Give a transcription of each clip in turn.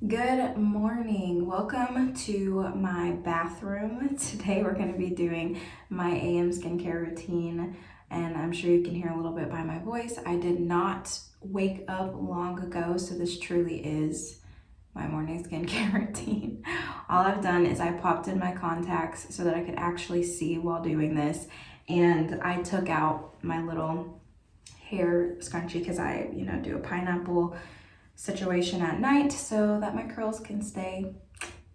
Good morning. Welcome to my bathroom. Today we're going to be doing my AM skincare routine, and I'm sure you can hear a little bit by my voice. I did not wake up long ago, so this truly is my morning skincare routine. All I've done is I popped in my contacts so that I could actually see while doing this, and I took out my little hair scrunchie because I, do a pineapple situation at night so that my curls can stay.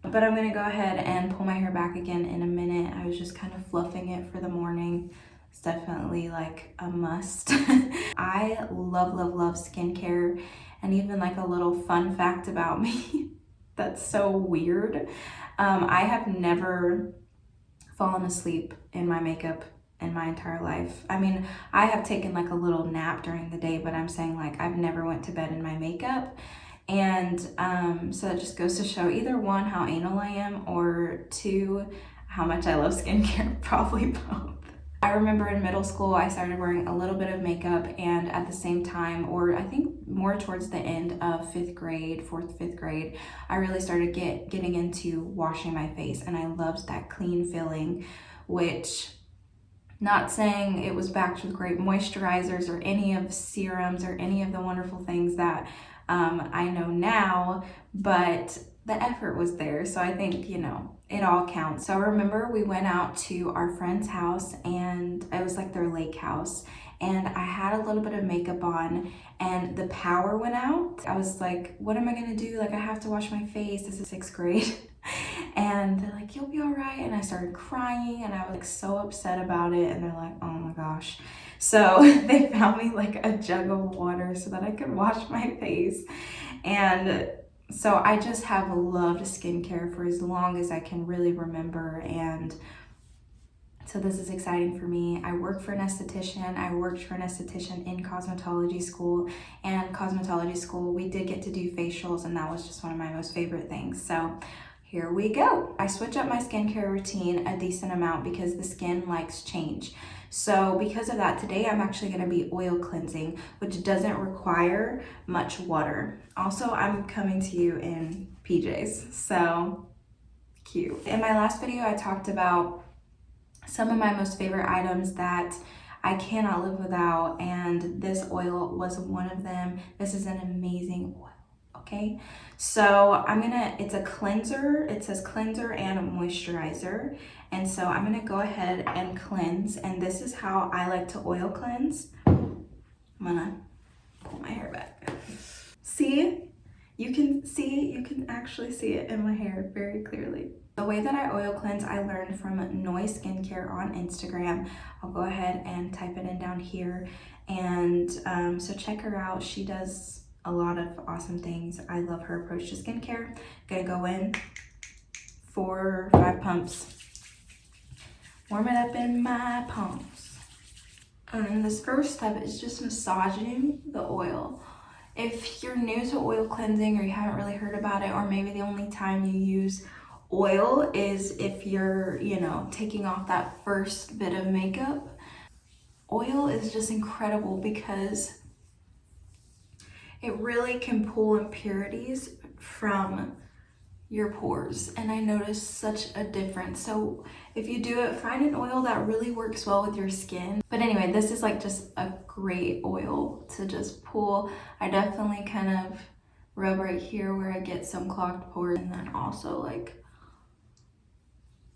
But I'm gonna go ahead and pull my hair back again in a minute. I was just kind of fluffing it for the morning. It's definitely like a must. I love skincare, and even like a little fun fact about me that's so weird. I have never fallen asleep in my makeup in my entire life. I mean, I have taken like a little nap during the day, but I'm saying like I've never went to bed in my makeup. And so that just goes to show either one, how anal I am, or two, how much I love skincare, probably both. I remember in middle school, I started wearing a little bit of makeup, and at the same time, or I think more towards the end of fifth grade, fifth grade, I really started getting into washing my face, and I loved that clean feeling, which, not saying it was backed with great moisturizers or any of serums or any of the wonderful things that I know now, but the effort was there. So I think, it all counts. So I remember we went out to our friend's house, and it was like their lake house. And I had a little bit of makeup on, and the power went out. I was like, what am I gonna do? Like, I have to wash my face. This is sixth grade. And they're like, you'll be all right. And I started crying, and I was like so upset about it. And they're like, oh my gosh. So they found me like a jug of water so that I could wash my face. And so I just have loved skincare for as long as I can really remember. And so this is exciting for me. I work for an esthetician. I worked for an esthetician in cosmetology school, and cosmetology school, we did get to do facials, and that was just one of my most favorite things. So here we go. I switch up my skincare routine a decent amount because the skin likes change. So because of that, today I'm actually gonna be oil cleansing, which doesn't require much water. Also, I'm coming to you in PJs, so cute. In my last video, I talked about some of my most favorite items that I cannot live without, and this oil was one of them. This is an amazing oil. Okay, so it's a cleanser. It says cleanser and a moisturizer. And so I'm gonna go ahead and cleanse. And this is how I like to oil cleanse. I'm gonna pull my hair back. See? You can actually see it in my hair very clearly. The way that I oil cleanse, I learned from Noi Skincare on Instagram. I'll go ahead and type it in down here. And so check her out. She does a lot of awesome things. I love her approach to skincare. Gonna go in 4 or 5 pumps. Warm it up in my palms. And this first step is just massaging the oil. If you're new to oil cleansing or you haven't really heard about it, or maybe the only time you use oil is if you're, taking off that first bit of makeup, oil is just incredible because it really can pull impurities from your pores, and I noticed such a difference. So if you do it, find an oil that really works well with your skin. But anyway, this is like just a great oil to just pull. I definitely kind of rub right here where I get some clogged pores, and then also like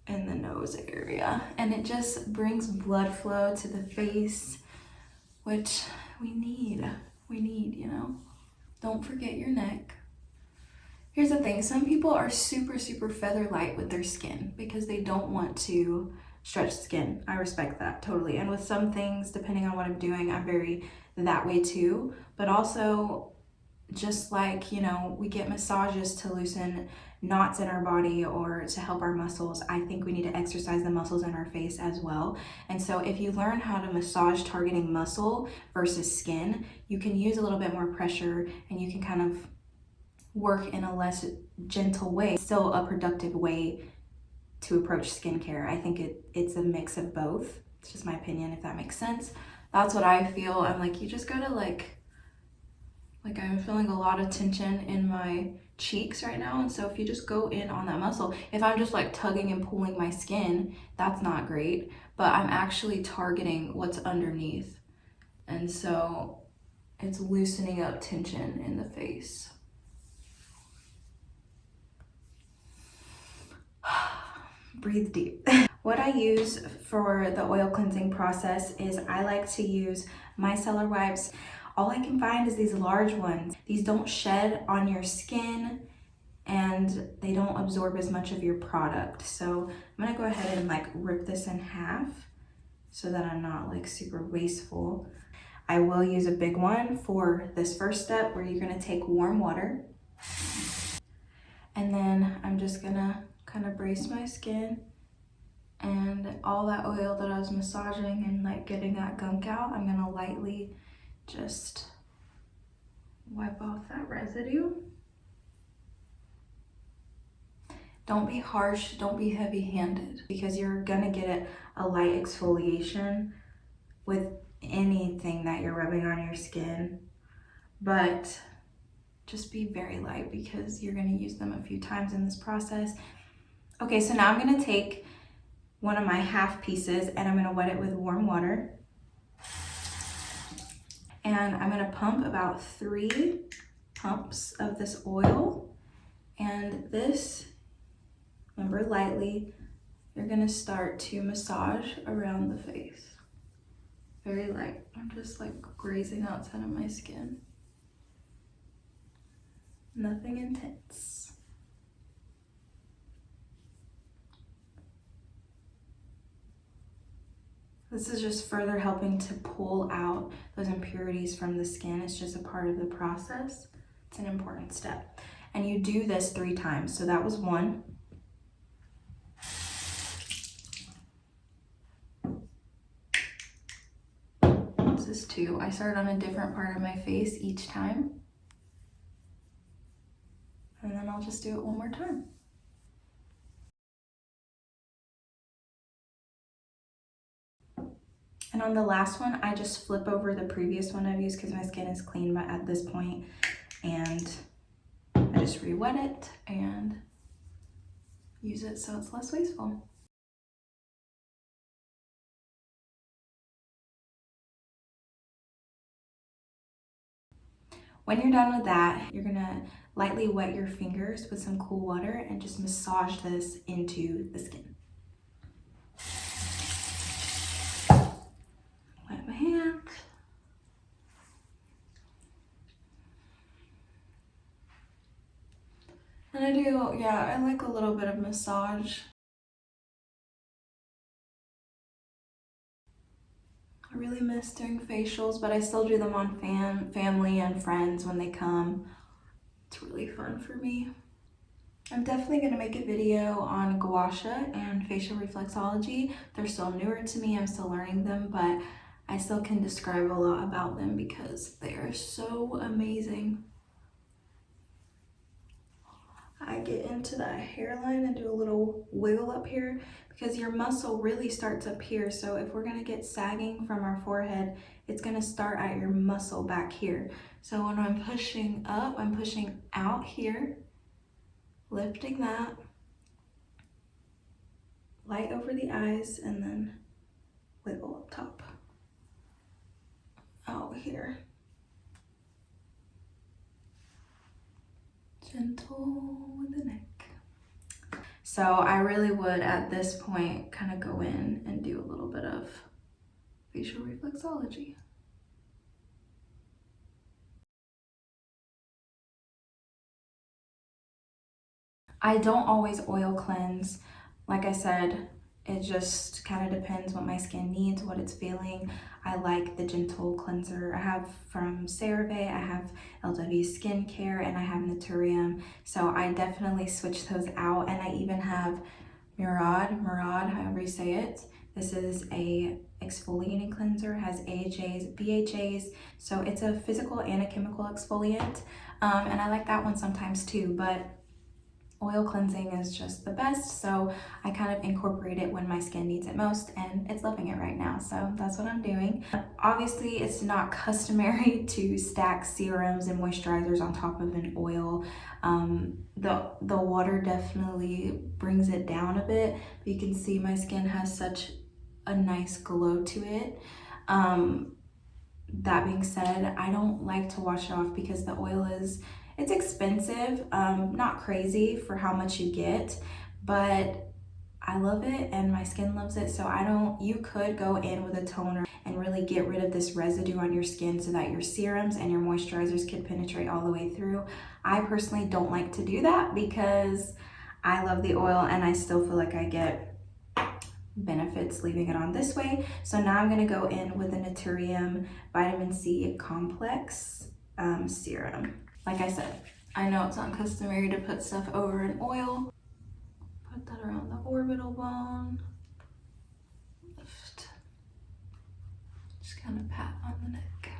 in the nose area. And it just brings blood flow to the face, which we need, Don't forget your neck. Here's the thing, some people are super feather light with their skin because they don't want to stretch skin. I respect that totally. And with some things, depending on what I'm doing, I'm very that way too. But also, just like, we get massages to loosen knots in our body or to help our muscles, I think we need to exercise the muscles in our face as well. And so if you learn how to massage targeting muscle versus skin, you can use a little bit more pressure, and you can kind of work in a less gentle way, still a productive way to approach skincare. I think it's a mix of both. It's just my opinion, if that makes sense. That's what I feel. I'm like, you just gotta Like I'm feeling a lot of tension in my cheeks right now. And so if you just go in on that muscle, if I'm just like tugging and pulling my skin, that's not great, but I'm actually targeting what's underneath. And so it's loosening up tension in the face. Breathe deep. What I use for the oil cleansing process is I like to use micellar wipes. All I can find is these large ones. These don't shed on your skin and they don't absorb as much of your product. So I'm gonna go ahead and like rip this in half so that I'm not like super wasteful. I will use a big one for this first step where you're gonna take warm water. And then I'm just gonna kind of brace my skin, and all that oil that I was massaging and like getting that gunk out, I'm gonna lightly just wipe off that residue. Don't be harsh, don't be heavy-handed, because you're gonna get a light exfoliation with anything that you're rubbing on your skin, but just be very light because you're gonna use them a few times in this process. Okay, so now I'm gonna take one of my half pieces and I'm gonna wet it with warm water. And I'm gonna pump about 3 pumps of this oil. And this, remember, lightly, you're gonna start to massage around the face. Very light. I'm just like grazing outside of my skin. Nothing intense. This is just further helping to pull out those impurities from the skin. It's just a part of the process. It's an important step. And you do this 3 times. So that was 1. This is 2. I start on a different part of my face each time. And then I'll just do it 1 more time. And on the last one, I just flip over the previous one I've used because my skin is clean at this point, and I just re-wet it and use it so it's less wasteful. When you're done with that, you're gonna lightly wet your fingers with some cool water and just massage this into the skin. Wet my hand. And I do, yeah, I like a little bit of massage. I really miss doing facials, but I still do them on family and friends when they come. It's really fun for me. I'm definitely gonna make a video on gua sha and facial reflexology. They're still newer to me, I'm still learning them, but I still can describe a lot about them because they are so amazing. I get into that hairline and do a little wiggle up here because your muscle really starts up here. So if we're gonna get sagging from our forehead, it's gonna start at your muscle back here. So when I'm pushing up, I'm pushing out here, lifting that, light over the eyes, and then wiggle up top, out here. Gentle with the neck. So I really would at this point kind of go in and do a little bit of facial reflexology. I don't always oil cleanse. Like I said, it just kind of depends what my skin needs, what it's feeling. I like the gentle cleanser. I have from CeraVe, I have LW Skincare, and I have Naturium. So I definitely switch those out. And I even have Murad, however you say it. This is a exfoliating cleanser, has AHAs, BHAs. So it's a physical and a chemical exfoliant. And I like that one sometimes too, but oil cleansing is just the best, so I kind of incorporate it when my skin needs it most, and it's loving it right now, so that's what I'm doing. Obviously, it's not customary to stack serums and moisturizers on top of an oil. The water definitely brings it down a bit, but you can see my skin has such a nice glow to it. That being said, I don't like to wash it off because the oil it's expensive, not crazy for how much you get, but I love it and my skin loves it, so you could go in with a toner and really get rid of this residue on your skin so that your serums and your moisturizers could penetrate all the way through. I personally don't like to do that because I love the oil and I still feel like I get benefits leaving it on this way. So now I'm going to go in with a Naturium Vitamin C Complex serum. Like I said, I know it's not customary to put stuff over an oil. Put that around the orbital bone. Lift. Just kind of pat on the neck.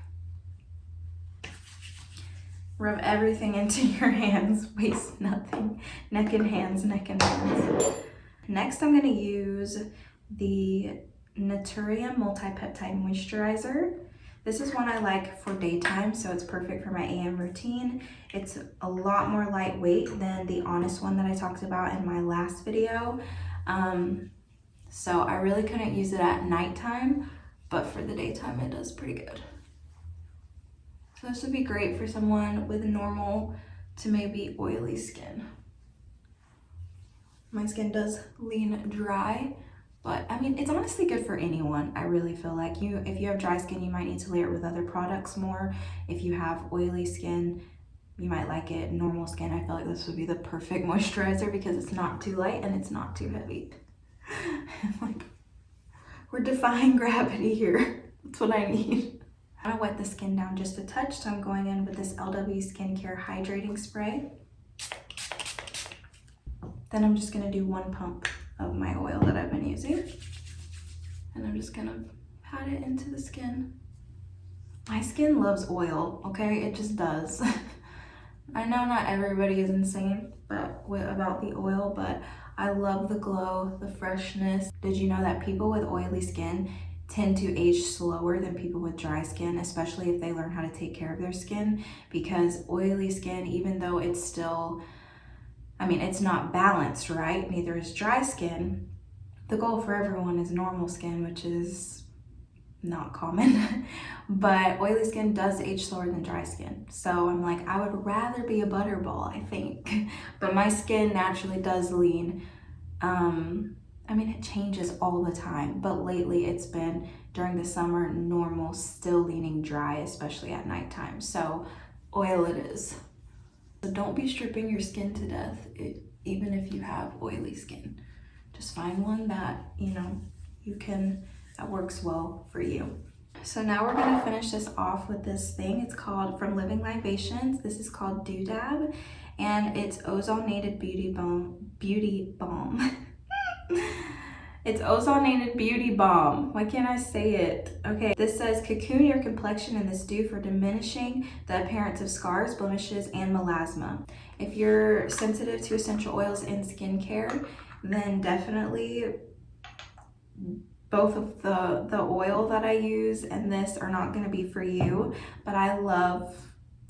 Rub everything into your hands, waste nothing. Neck and hands, neck and hands. Next, I'm going to use the Naturium Multi-Peptide Moisturizer. This is one I like for daytime, so it's perfect for my AM routine. It's a lot more lightweight than the Honest one that I talked about in my last video. So I really couldn't use it at nighttime, but for the daytime it does pretty good. So this would be great for someone with normal to maybe oily skin. My skin does lean dry, but I mean, it's honestly good for anyone. I really feel like if you have dry skin, you might need to layer it with other products more. If you have oily skin, you might like it. Normal skin, I feel like this would be the perfect moisturizer because it's not too light and it's not too heavy. Like, we're defying gravity here. That's what I need. I'm gonna wet the skin down just a touch, so I'm going in with this LW Skincare Hydrating Spray. Then I'm just gonna do 1 pump of my oil that I've been using. And I'm just gonna pat it into the skin. My skin loves oil, okay? It just does. I know not everybody is insane about the oil, but I love the glow, the freshness. Did you know that people with oily skin tend to age slower than people with dry skin, especially if they learn how to take care of their skin? Because oily skin, even though it's still, it's not balanced, right? Neither is dry skin. The goal for everyone is normal skin, which is not common, but oily skin does age slower than dry skin. So I'm like, I would rather be a butterball, I think. But my skin naturally does lean. It changes all the time, but lately it's been during the summer normal, still leaning dry, especially at nighttime. So oil it is. So don't be stripping your skin to death, even if you have oily skin. Just find one that, that works well for you. So now we're gonna finish this off with this thing. It's called, from Living Libations, this is called Doodab, and it's Ozonated Beauty Balm. It's Ozonated Beauty Balm. Why can't I say it? Okay, this says cocoon your complexion in this dew for diminishing the appearance of scars, blemishes, and melasma. If you're sensitive to essential oils in skincare, then definitely both of the oil that I use and this are not gonna be for you, but I love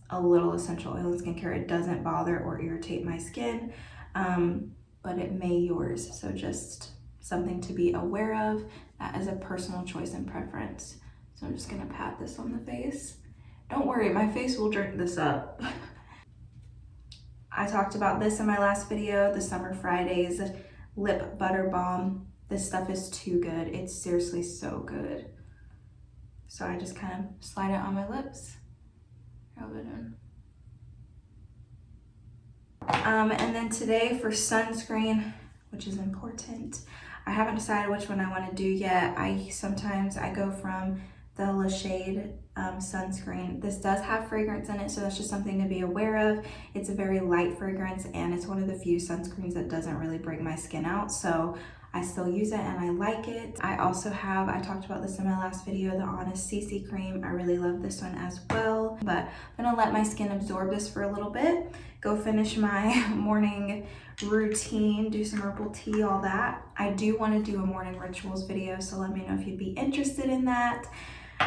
a little essential oil in skincare. It doesn't bother or irritate my skin, but it may yours. So just something to be aware of. That is a personal choice and preference. So I'm just gonna pat this on the face. Don't worry, my face will drink this up. I talked about this in my last video, the Summer Fridays Lip Butter Balm. This stuff is too good. It's seriously so good. So I just kind of slide it on my lips, rub it in. And then today for sunscreen, which is important, I haven't decided which one I want to do yet. Sometimes I go from the La Shade sunscreen. This does have fragrance in it, so that's just something to be aware of. It's a very light fragrance, and it's one of the few sunscreens that doesn't really break my skin out. So I still use it and I like it. I also have, I talked about this in my last video, the Honest CC cream. I really love this one as well, but I'm gonna let my skin absorb this for a little bit, go finish my morning routine, do some herbal tea, all that. I do want to do a morning rituals video, so let me know if you'd be interested in that.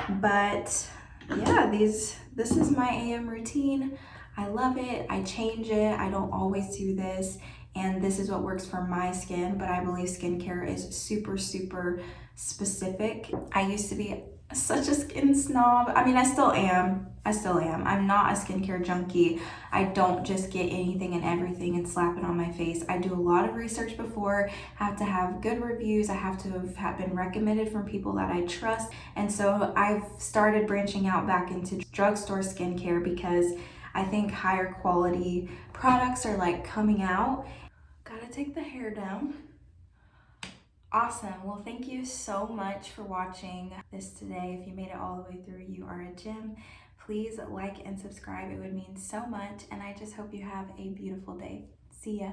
But yeah, this is my AM routine. I love it. I change it. I don't always do this, and this is what works for my skin, but I believe skincare is super, super specific. I used to be such a skin snob. I mean, I still am. I'm not a skincare junkie. I don't just get anything and everything and slap it on my face. I do a lot of research before, have to have good reviews. I have to have been recommended from people that I trust. And so I've started branching out back into drugstore skincare because I think higher quality products are like coming out. Gotta take the hair down. Awesome. Well, thank you so much for watching this today. If you made it all the way through, you are a gem. Please like and subscribe. It would mean so much. And I just hope you have a beautiful day. See ya.